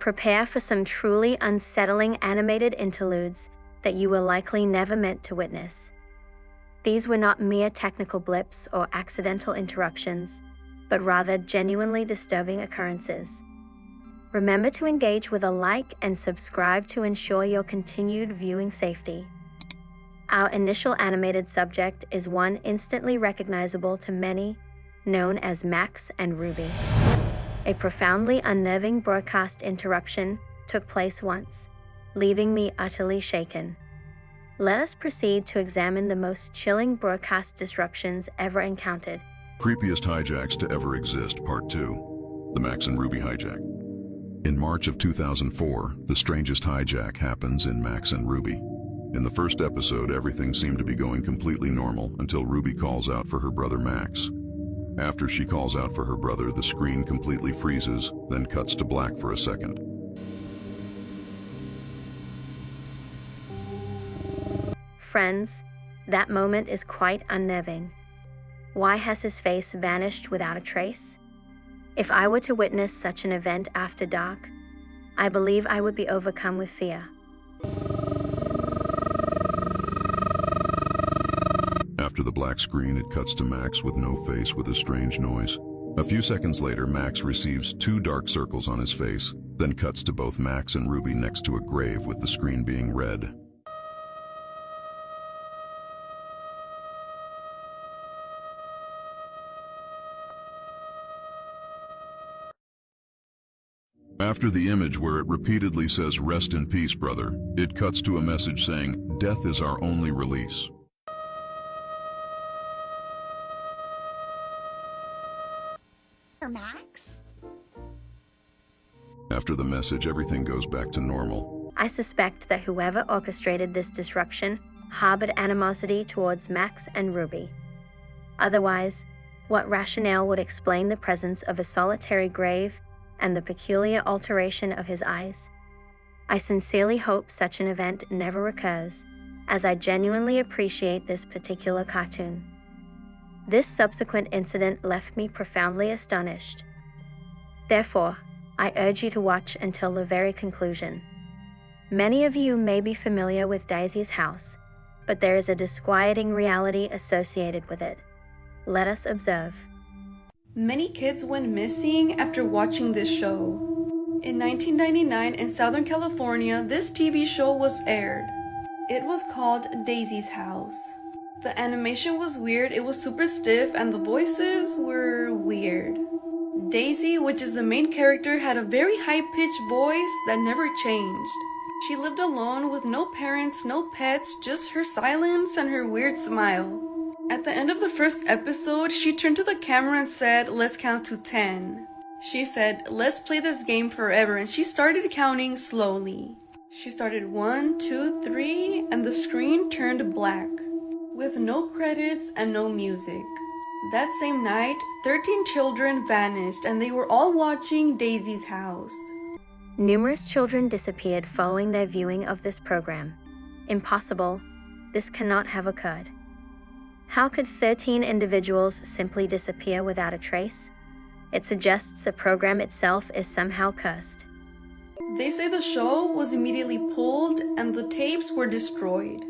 Prepare for some truly unsettling animated interludes that you were likely never meant to witness. These were not mere technical blips or accidental interruptions, but rather genuinely disturbing occurrences. Remember to engage with a like and subscribe to ensure your continued viewing safety. Our initial animated subject is one instantly recognizable to many, known as Max and Ruby. A profoundly unnerving broadcast interruption took place once, leaving me utterly shaken. Let us proceed to examine the most chilling broadcast disruptions ever encountered. Creepiest hijacks to ever exist, Part 2. The Max and Ruby hijack. In March of 2004, the strangest hijack happens in Max and Ruby. In the first episode, everything seemed to be going completely normal until Ruby calls out for her brother Max. After she calls out for her brother, the screen completely freezes, then cuts to black for a second. Friends, that moment is quite unnerving. Why has his face vanished without a trace? If I were to witness such an event after dark, I believe I would be overcome with fear. After the black screen, it cuts to Max with no face with a strange noise. A few seconds later, Max receives 2 dark circles on his face, then cuts to both Max and Ruby next to a grave with the screen being red. After the image where it repeatedly says, "Rest in peace, brother," it cuts to a message saying, "Death is our only release." Max? After the message, everything goes back to normal. I suspect that whoever orchestrated this disruption harbored animosity towards Max and Ruby. Otherwise, what rationale would explain the presence of a solitary grave and the peculiar alteration of his eyes? I sincerely hope such an event never occurs, as I genuinely appreciate this particular cartoon. This subsequent incident left me profoundly astonished. Therefore, I urge you to watch until the very conclusion. Many of you may be familiar with Daisy's house, but there is a disquieting reality associated with it. Let us observe. Many kids went missing after watching this show. In 1999 in Southern California, this TV show was aired. It was called Daisy's House. The animation was weird, it was super stiff, and the voices were weird. Daisy, which is the main character, had a very high-pitched voice that never changed. She lived alone with no parents, no pets, just her silence and her weird smile. At the end of the first episode, she turned to the camera and said, "Let's count to 10. She said, "Let's play this game forever," and she started counting slowly. She started 1, 2, 3, and the screen turned black, with no credits and no music. That same night, 13 children vanished, and they were all watching Daisy's House. Numerous children disappeared following their viewing of this program. Impossible. This cannot have occurred. How could 13 individuals simply disappear without a trace? It suggests the program itself is somehow cursed. They say the show was immediately pulled and the tapes were destroyed.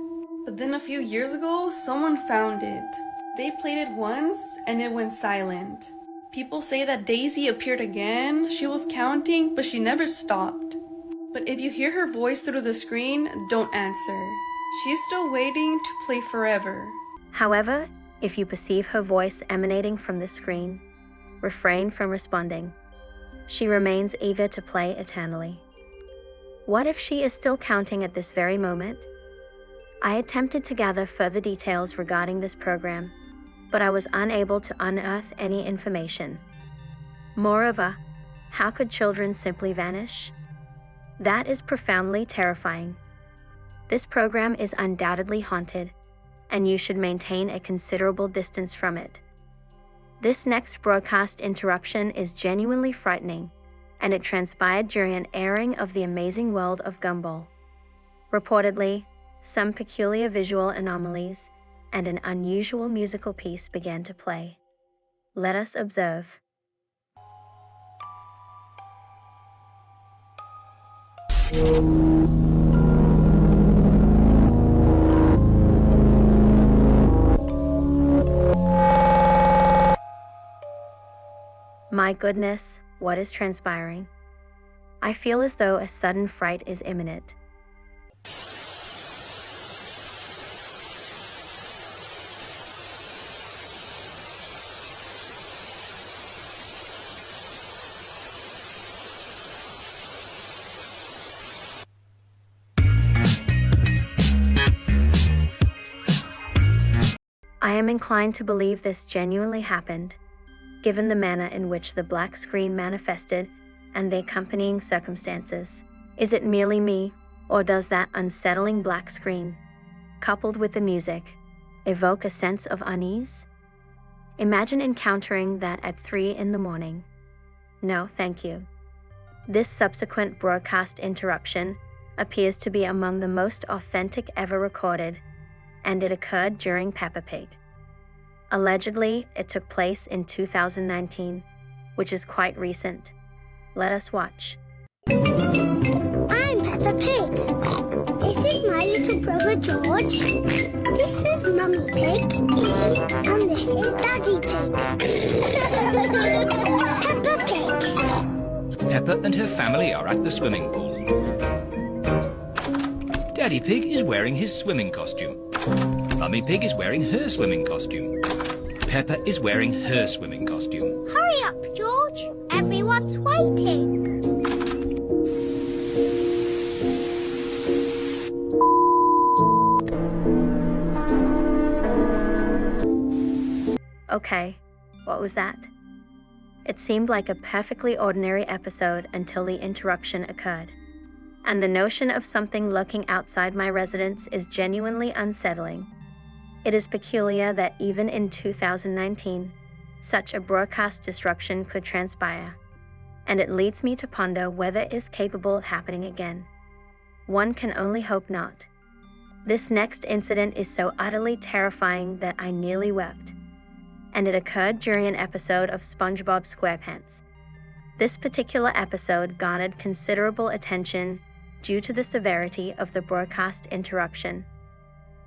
But then a few years ago, someone found it. They played it once and it went silent. People say that Daisy appeared again. She was counting, but she never stopped. But if you hear her voice through the screen, don't answer. She's still waiting to play forever. However, if you perceive her voice emanating from the screen, refrain from responding. She remains eager to play eternally. What if she is still counting at this very moment? I attempted to gather further details regarding this program, but I was unable to unearth any information. Moreover, how could children simply vanish? That is profoundly terrifying. This program is undoubtedly haunted, and you should maintain a considerable distance from it. This next broadcast interruption is genuinely frightening, and it transpired during an airing of The Amazing World of Gumball. Reportedly, some peculiar visual anomalies and an unusual musical piece began to play. Let us observe. My goodness, what is transpiring? I feel as though a sudden fright is imminent. I am inclined to believe this genuinely happened, given the manner in which the black screen manifested and the accompanying circumstances. Is it merely me, or does that unsettling black screen, coupled with the music, evoke a sense of unease? Imagine encountering that at 3 in the morning. No, thank you. This subsequent broadcast interruption appears to be among the most authentic ever recorded, and it occurred during Peppa Pig. Allegedly, it took place in 2019, which is quite recent. Let us watch. I'm Peppa Pig. This is my little brother George. This is Mummy Pig. And this is Daddy Pig. Peppa Pig. Peppa and her family are at the swimming pool. Daddy Pig is wearing his swimming costume. Mummy Pig is wearing her swimming costume. Peppa is wearing her swimming costume. Hurry up, George. Everyone's waiting. Okay, what was that? It seemed like a perfectly ordinary episode until the interruption occurred. And the notion of something lurking outside my residence is genuinely unsettling. It is peculiar that even in 2019, such a broadcast disruption could transpire, and it leads me to ponder whether it is capable of happening again. One can only hope not. This next incident is so utterly terrifying that I nearly wept, and it occurred during an episode of Spongebob Squarepants. This particular episode garnered considerable attention due to the severity of the broadcast interruption.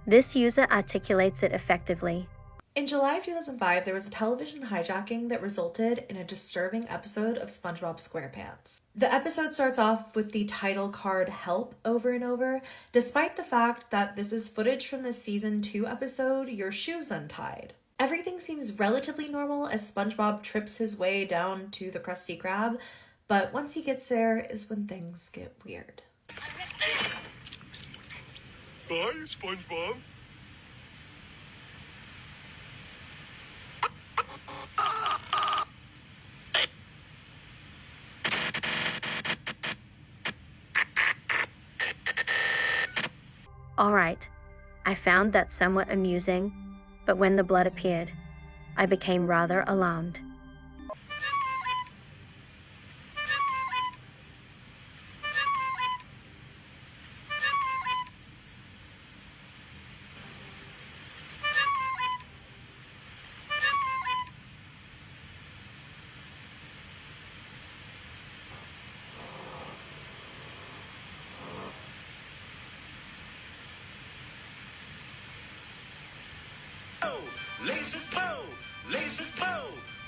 This user articulates it effectively. In July of 2005, there was a television hijacking that resulted in a disturbing episode of Spongebob Squarepants. The episode starts off with the title card "Help" over and over, despite the fact that this is footage from the season 2 episode "Your Shoes Untied." Everything seems relatively normal as SpongeBob trips his way down to the Krusty Krab, but once he gets there is when things get weird. Bye, SpongeBob. Alright, I found that somewhat amusing, but when the blood appeared, I became rather alarmed. Laces Poe! Laces Poe!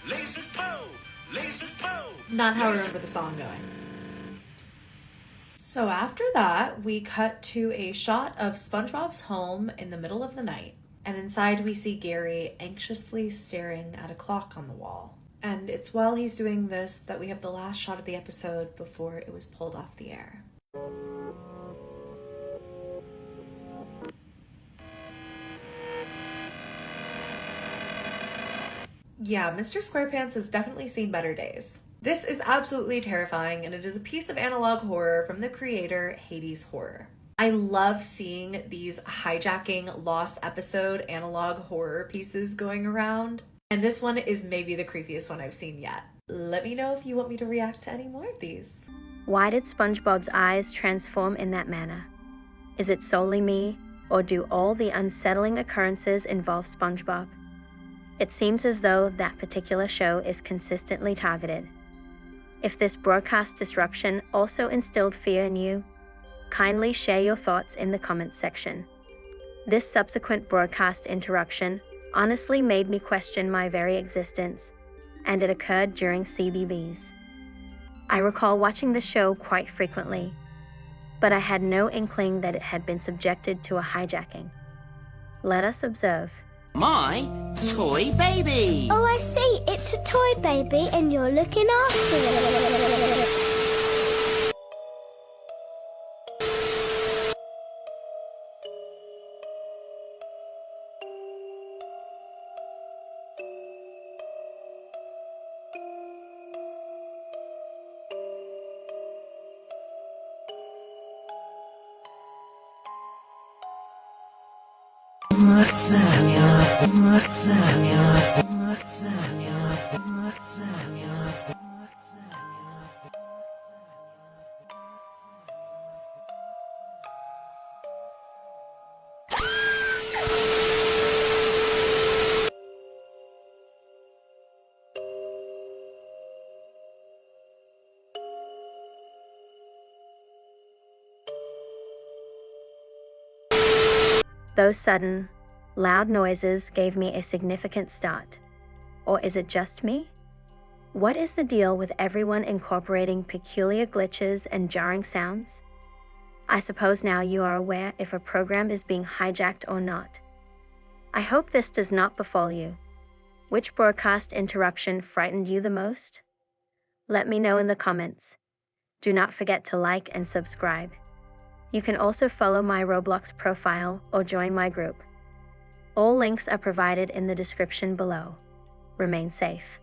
Laces Poe! Laces Poe! Not how I remember the song going. So after that, we cut to a shot of SpongeBob's home in the middle of the night. And inside we see Gary anxiously staring at a clock on the wall. And it's while he's doing this that we have the last shot of the episode before it was pulled off the air. Yeah, Mr. Squarepants has definitely seen better days. This is absolutely terrifying, and it is a piece of analog horror from the creator Hades Horror. I love seeing these hijacking lost episode analog horror pieces going around, and this one is maybe the creepiest one I've seen yet. Let me know if you want me to react to any more of these. Why did SpongeBob's eyes transform in that manner? Is it solely me, or do all the unsettling occurrences involve SpongeBob? It seems as though that particular show is consistently targeted. If this broadcast disruption also instilled fear in you, Kindly share your thoughts in the comments section. This subsequent broadcast interruption honestly made me question my very existence, and it occurred during CBBS. I recall watching the show quite frequently, but I had no inkling that it had been subjected to a hijacking. Let us observe. My toy baby! Oh, I see. It's a toy baby and you're looking after it. Those sudden, loud noises gave me a significant start. Or is it just me? What is the deal with everyone incorporating peculiar glitches and jarring sounds? I suppose now you are aware if a program is being hijacked or not. I hope this does not befall you. Which broadcast interruption frightened you the most? Let me know in the comments. Do not forget to like and subscribe. You can also follow my Roblox profile or join my group. All links are provided in the description below. Remain safe.